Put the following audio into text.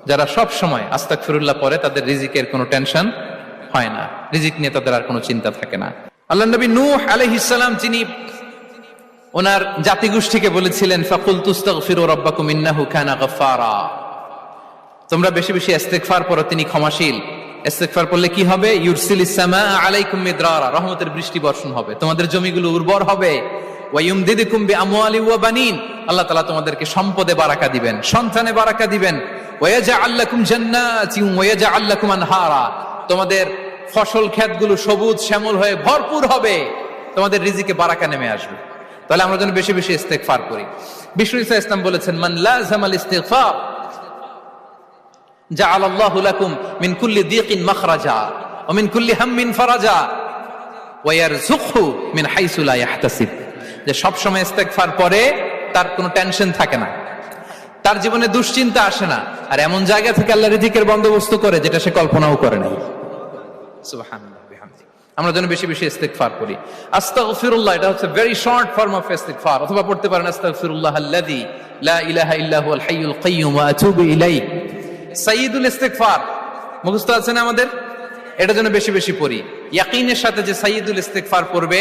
যারা সব সময় আস্তাগফিরুল্লাহ পড়ে তাদের রিজিকের কোনো টেনশন হয় না, রিজিক নিয়ে তাদের আর কোনো চিন্তা থাকে না। আল্লাহ নবী নূহ আলাইহিস সালাম যিনি ওনার জাতিগোষ্ঠীকে বলেছিলেন ফাকুলতু আস্তাগফিরু রাব্বাকুম ইন্নাহু কানা গাফফারা, তোমরা বেশি বেশি ইস্তেগফার পড়ো, তিনি ক্ষমাশীল। ইস্তেগফার পড়লে কি হবে? ইউরসিলিস সামাআ আলাইকুম মিদরারা, রহমতের বৃষ্টি বর্ষণ হবে, তোমাদের জমিগুলো উর্বর হবে। ওয়া ইউমদিদুকুম বিআমওয়ালি ওয়া বানিন, আল্লাহ তাআলা তোমাদেরকে সম্পদে বারাকা দিবেন, সন্তানে বারাকা দিবেন। ওয়া ইয়াজআল লাকুম জান্নাতিন ওয়া ইয়াজআল লাকুম আনহারা, তোমাদের ফসল ক্ষেতগুলো সবুজ শ্যামল হয়ে ভরপুর হবে, তোমাদের রিজিকে বারাকা নেমে আসবে। তাহলে আমরা যেন বেশি বেশি ইস্তেগফার করি। বিষ্ণু ঈসা ইসলাম বলেছেন, মান লাযামাল ইস্তিগফার জাআলাল্লাহু লাকুম মিন কুল্লি দিকিন মাখরাজা ওয়া মিন কুল্লি হাম্মিন ফারাজা ওয়া ইয়ারযুকহু মিন হাইসু লা ইয়াহতাসিব, যে সব সময় ইস্তেগফার পড়ে তার কোনো টেনশন থাকে না, তার জীবনে দুশ্চিন্তা আসে না, আর এমন জায়গা থেকে আল্লাহ রিজিকের বন্দোবস্ত করে যেটা সে কল্পনাও করে নাই। সুবহানাল্লাহ বিহামদি। আমরা যেন বেশি বেশি ইস্তেগফার করি। আস্তাগফিরুল্লাহ, এটা হচ্ছে ভেরি শর্ট ফর্ম অফ ইস্তেগফার। অথবা পড়তে পারেন আস্তাগফিরুল্লাহ আল্লাযী লা ইলাহা ইল্লা হুয়াল হাইয়ুল কাইয়্যুম ওয়া আতুবু ইলাইহি। সাইয়্যিদুল ইস্তেগফার মুখস্থ আছে না আমাদের? এটা যেন বেশি বেশি পড়ি। ইয়াকিনের সাথে যে সাইয়্যিদুল ইস্তেগফার পড়বে